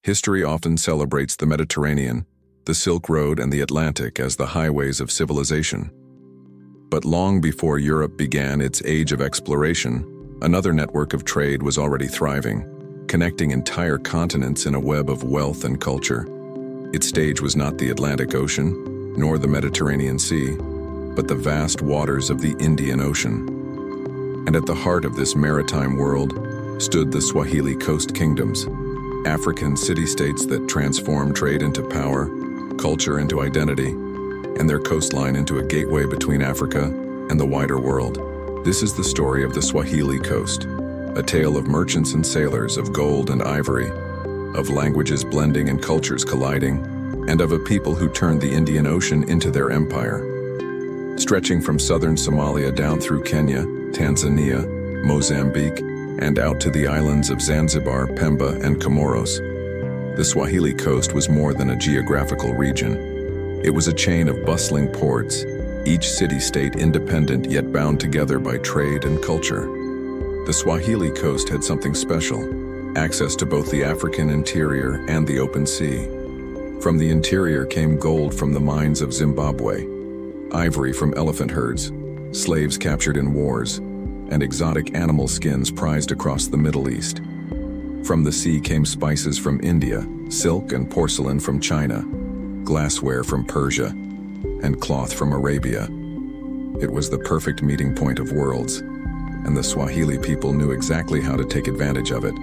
History often celebrates the Mediterranean, the Silk Road, and the Atlantic as the highways of civilization. But long before Europe began its age of exploration, another network of trade was already thriving, connecting entire continents in a web of wealth and culture. Its stage was not the Atlantic Ocean, nor the Mediterranean Sea, but the vast waters of the Indian Ocean. And at the heart of this maritime world stood the Swahili coast kingdoms, African city-states that transformed trade into power, culture into identity, and their coastline into a gateway between Africa and the wider world. This is the story of the Swahili coast, a tale of merchants and sailors, of gold and ivory, of languages blending and cultures colliding, and of a people who turned the Indian Ocean into their empire. Stretching from southern Somalia down through Kenya, Tanzania, Mozambique, and out to the islands of Zanzibar, Pemba, and Comoros, the Swahili coast was more than a geographical region. It was a chain of bustling ports, each city-state independent yet bound together by trade and culture. The Swahili coast had something special: access to both the African interior and the open sea. From the interior came gold from the mines of Zimbabwe, ivory from elephant herds, slaves captured in wars, and exotic animal skins prized across the Middle East. From the sea came spices from India, silk and porcelain from China, glassware from Persia, and cloth from Arabia. It was the perfect meeting point of worlds, and the Swahili people knew exactly how to take advantage of it.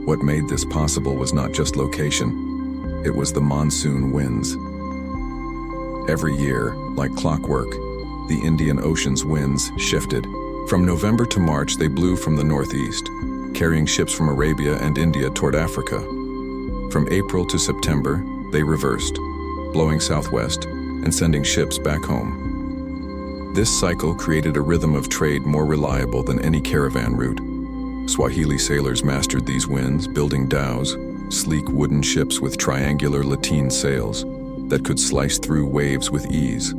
What made this possible was not just location, it was the monsoon winds. Every year, like clockwork, the Indian Ocean's winds shifted. From November to March, they blew from the northeast, carrying ships from Arabia and India toward Africa. From April to September, they reversed, blowing southwest and sending ships back home. This cycle created a rhythm of trade more reliable than any caravan route. Swahili sailors mastered these winds, building dhows, sleek wooden ships with triangular lateen sails that could slice through waves with ease.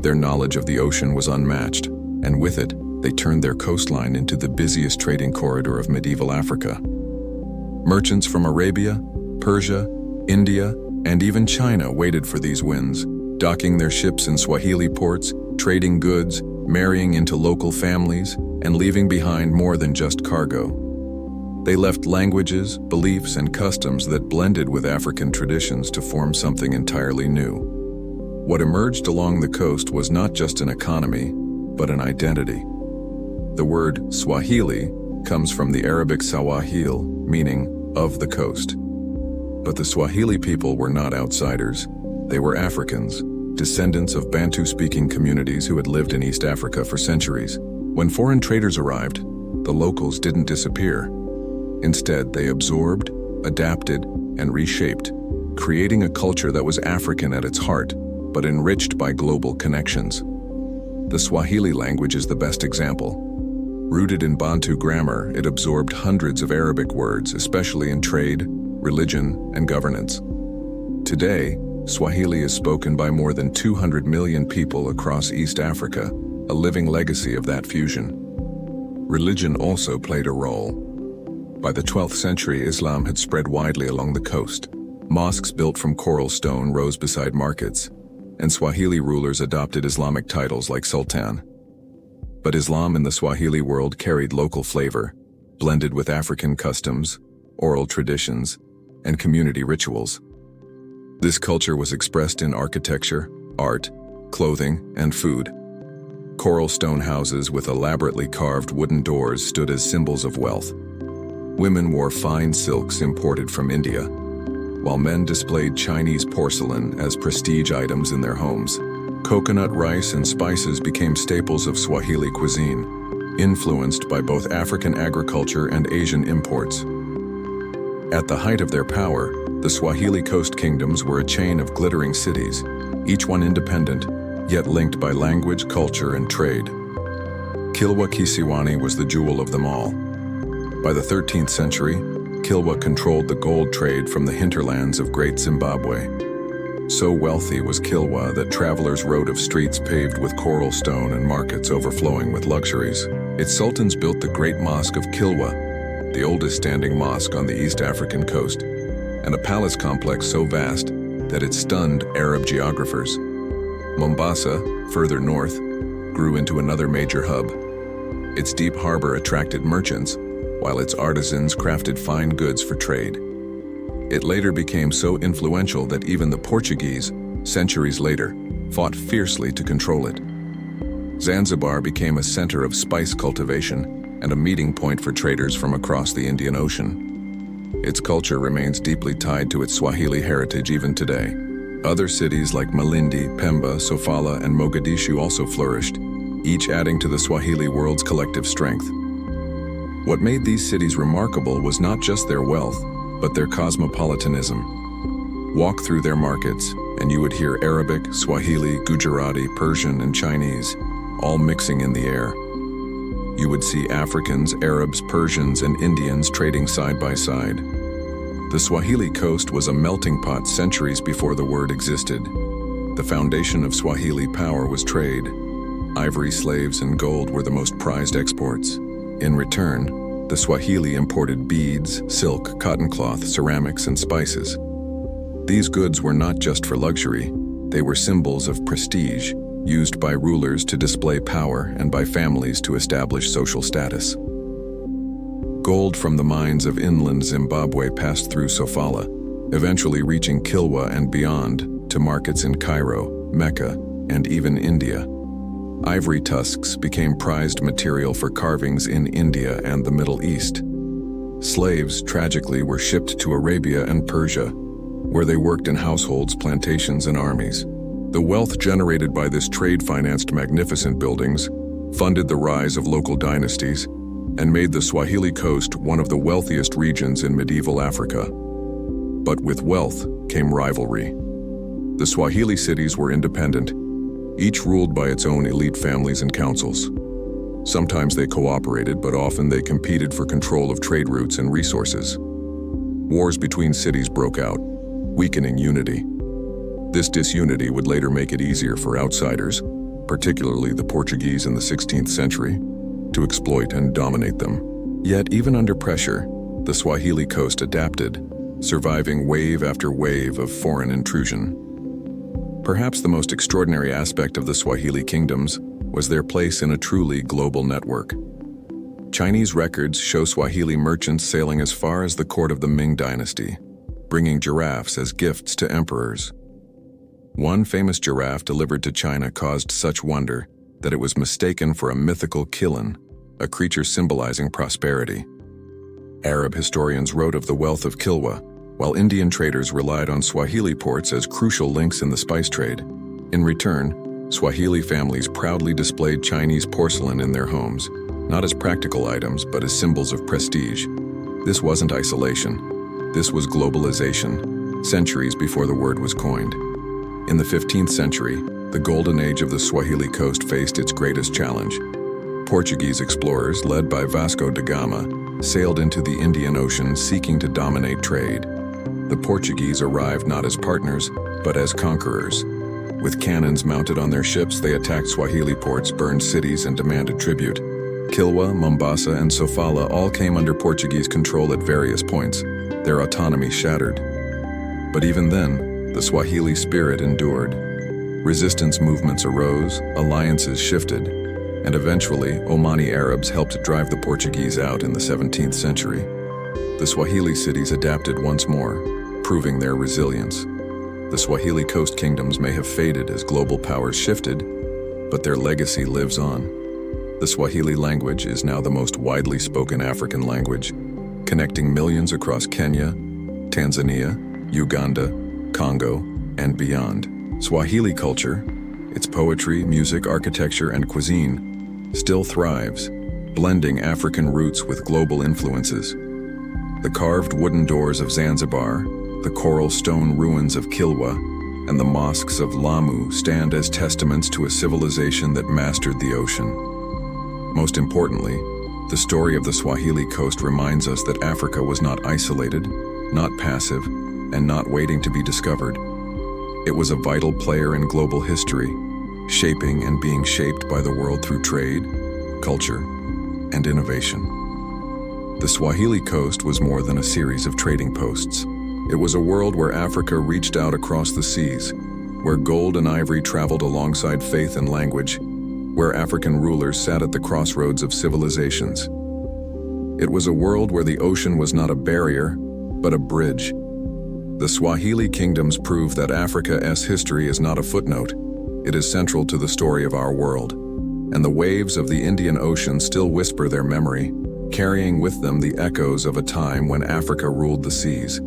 Their knowledge of the ocean was unmatched, and with it, they turned their coastline into the busiest trading corridor of medieval Africa. Merchants from Arabia, Persia, India, and even China waited for these winds, docking their ships in Swahili ports, trading goods, marrying into local families, and leaving behind more than just cargo. They left languages, beliefs, and customs that blended with African traditions to form something entirely new. What emerged along the coast was not just an economy, but an identity. The word Swahili comes from the Arabic sawahil, meaning of the coast. But the Swahili people were not outsiders. They were Africans, descendants of Bantu-speaking communities who had lived in East Africa for centuries. When foreign traders arrived, the locals didn't disappear. Instead, they absorbed, adapted, and reshaped, creating a culture that was African at its heart, but enriched by global connections. The Swahili language is the best example. Rooted in Bantu grammar, it absorbed hundreds of Arabic words, especially in trade, religion, and governance. Today, Swahili is spoken by more than 200 million people across East Africa, a living legacy of that fusion. Religion also played a role. By the 12th century, Islam had spread widely along the coast. Mosques built from coral stone rose beside markets, and Swahili rulers adopted Islamic titles like Sultan. But Islam in the Swahili world carried local flavor, blended with African customs, oral traditions, and community rituals. This culture was expressed in architecture, art, clothing, and food. Coral stone houses with elaborately carved wooden doors stood as symbols of wealth. Women wore fine silks imported from India, while men displayed Chinese porcelain as prestige items in their homes. Coconut rice and spices became staples of Swahili cuisine, influenced by both African agriculture and Asian imports. At the height of their power, the Swahili coast kingdoms were a chain of glittering cities, each one independent, yet linked by language, culture, and trade. Kilwa Kisiwani was the jewel of them all. By the 13th century, Kilwa controlled the gold trade from the hinterlands of Great Zimbabwe. So wealthy was Kilwa that travelers wrote of streets paved with coral stone and markets overflowing with luxuries. Its sultans built the Great Mosque of Kilwa, the oldest standing mosque on the East African coast. and a palace complex so vast that it stunned Arab geographers. Mombasa, further north, grew into another major hub. Its deep harbor attracted merchants, while its artisans crafted fine goods for trade. It later became so influential that even the Portuguese, centuries later, fought fiercely to control it. Zanzibar became a center of spice cultivation and a meeting point for traders from across the Indian Ocean. Its culture remains deeply tied to its Swahili heritage even today. Other cities like Malindi, Pemba, Sofala, and Mogadishu also flourished, each adding to the Swahili world's collective strength. What made these cities remarkable was not just their wealth, but their cosmopolitanism. Walk through their markets, and you would hear Arabic, Swahili, Gujarati, Persian, and Chinese, all mixing in the air. You would see Africans, Arabs, Persians, and Indians trading side by side. The Swahili coast was a melting pot centuries before the word existed. The foundation of Swahili power was trade. Ivory slaves and gold were the most prized exports. In return, the Swahili imported beads, silk, cotton cloth, ceramics, and spices. These goods were not just for luxury, they were symbols of prestige, used by rulers to display power and by families to establish social status. Gold from the mines of inland Zimbabwe passed through Sofala, eventually reaching Kilwa and beyond to markets in Cairo, Mecca, and even India. Ivory tusks became prized material for carvings in India and the Middle East. Slaves, tragically, were shipped to Arabia and Persia, where they worked in households, plantations, and armies. The wealth generated by this trade financed magnificent buildings, funded the rise of local dynasties, and made the Swahili coast one of the wealthiest regions in medieval Africa. But with wealth came rivalry. The Swahili cities were independent, each ruled by its own elite families and councils. Sometimes they cooperated, but often they competed for control of trade routes and resources. Wars between cities broke out, weakening unity. This disunity would later make it easier for outsiders, particularly the Portuguese in the 16th century, to exploit and dominate them. Yet, even under pressure, the Swahili coast adapted, surviving wave after wave of foreign intrusion. Perhaps the most extraordinary aspect of the Swahili kingdoms was their place in a truly global network. Chinese records show Swahili merchants sailing as far as the court of the Ming dynasty, bringing giraffes as gifts to emperors. One famous giraffe delivered to China caused such wonder that it was mistaken for a mythical kilin, a creature symbolizing prosperity. Arab historians wrote of the wealth of Kilwa, while Indian traders relied on Swahili ports as crucial links in the spice trade. In return, Swahili families proudly displayed Chinese porcelain in their homes, not as practical items, but as symbols of prestige. This wasn't isolation. This was globalization, centuries before the word was coined. In the 15th century, the golden age of the Swahili coast faced its greatest challenge. Portuguese explorers, led by Vasco da Gama, sailed into the Indian Ocean seeking to dominate trade. The Portuguese arrived not as partners, but as conquerors. With cannons mounted on their ships, they attacked Swahili ports, burned cities, and demanded tribute. Kilwa, Mombasa, and Sofala all came under Portuguese control at various points, their autonomy shattered. But even then, the Swahili spirit endured. Resistance movements arose, alliances shifted, and eventually Omani Arabs helped drive the Portuguese out in the 17th century. The Swahili cities adapted once more, proving their resilience. The Swahili coast kingdoms may have faded as global powers shifted, but their legacy lives on. The Swahili language is now the most widely spoken African language, connecting millions across Kenya, Tanzania, Uganda, Congo, and beyond. Swahili culture, its poetry, music, architecture, and cuisine, still thrives, blending African roots with global influences. The carved wooden doors of Zanzibar, the coral stone ruins of Kilwa, and the mosques of Lamu stand as testaments to a civilization that mastered the ocean. Most importantly, the story of the Swahili coast reminds us that Africa was not isolated, not passive, and not waiting to be discovered. It was a vital player in global history, shaping and being shaped by the world through trade, culture, and innovation. The Swahili coast was more than a series of trading posts. It was a world where Africa reached out across the seas, where gold and ivory traveled alongside faith and language, where African rulers sat at the crossroads of civilizations. It was a world where the ocean was not a barrier, but a bridge. The Swahili kingdoms prove that Africa's history is not a footnote. It is central to the story of our world. And the waves of the Indian Ocean still whisper their memory, carrying with them the echoes of a time when Africa ruled the seas.